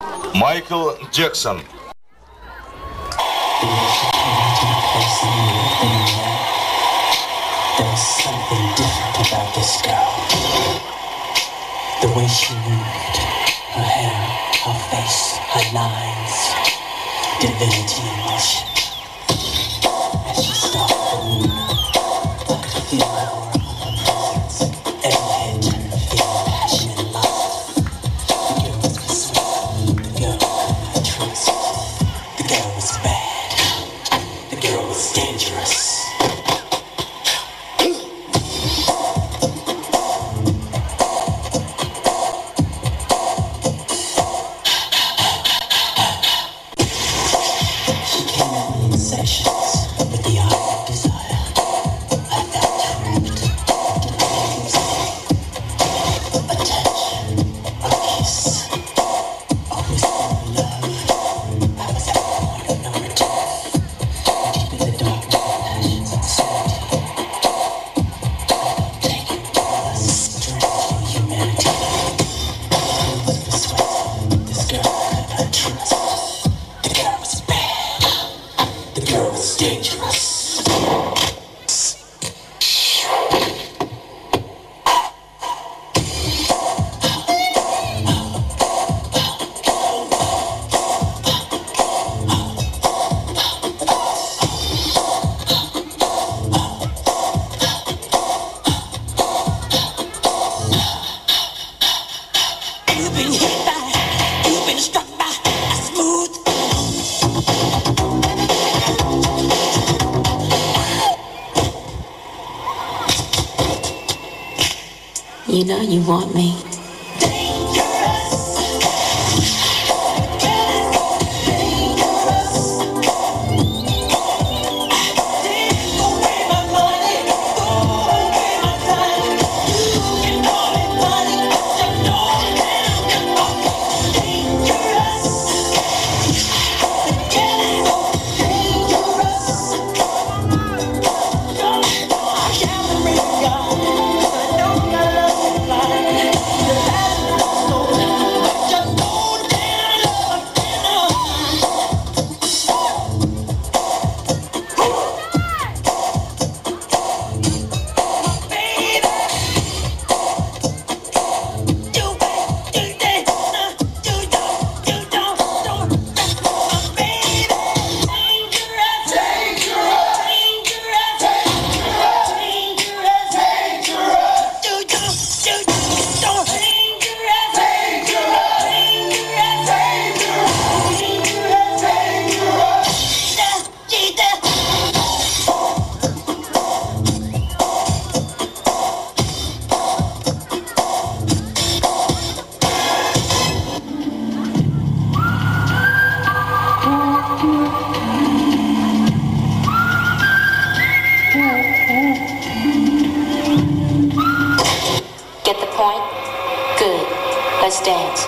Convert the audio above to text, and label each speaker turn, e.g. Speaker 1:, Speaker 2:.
Speaker 1: Майкл Джексон.
Speaker 2: There's something different about this girl. The way she moved, her hair, her face, her lines, divinity in motion. As she started to move, I could feel her aura of her presence. Every head turned to feel passion and lust. The girl was persuasive. The girl I trust. The girl was bad. The girl was dangerous. Sections with the eye of desire. I felt trapped, a touch, a kiss, a whisper of love. I was at the point of no return, deep in the darkness of passions and sanity. I felt taken by the strength of humanity. It was persuasive. This girl I could not trust. The girl was bad. The girl was dangerous. You've been hit by, you've been struck by a smooth. You know you want me. Get the point? Good. Let's dance.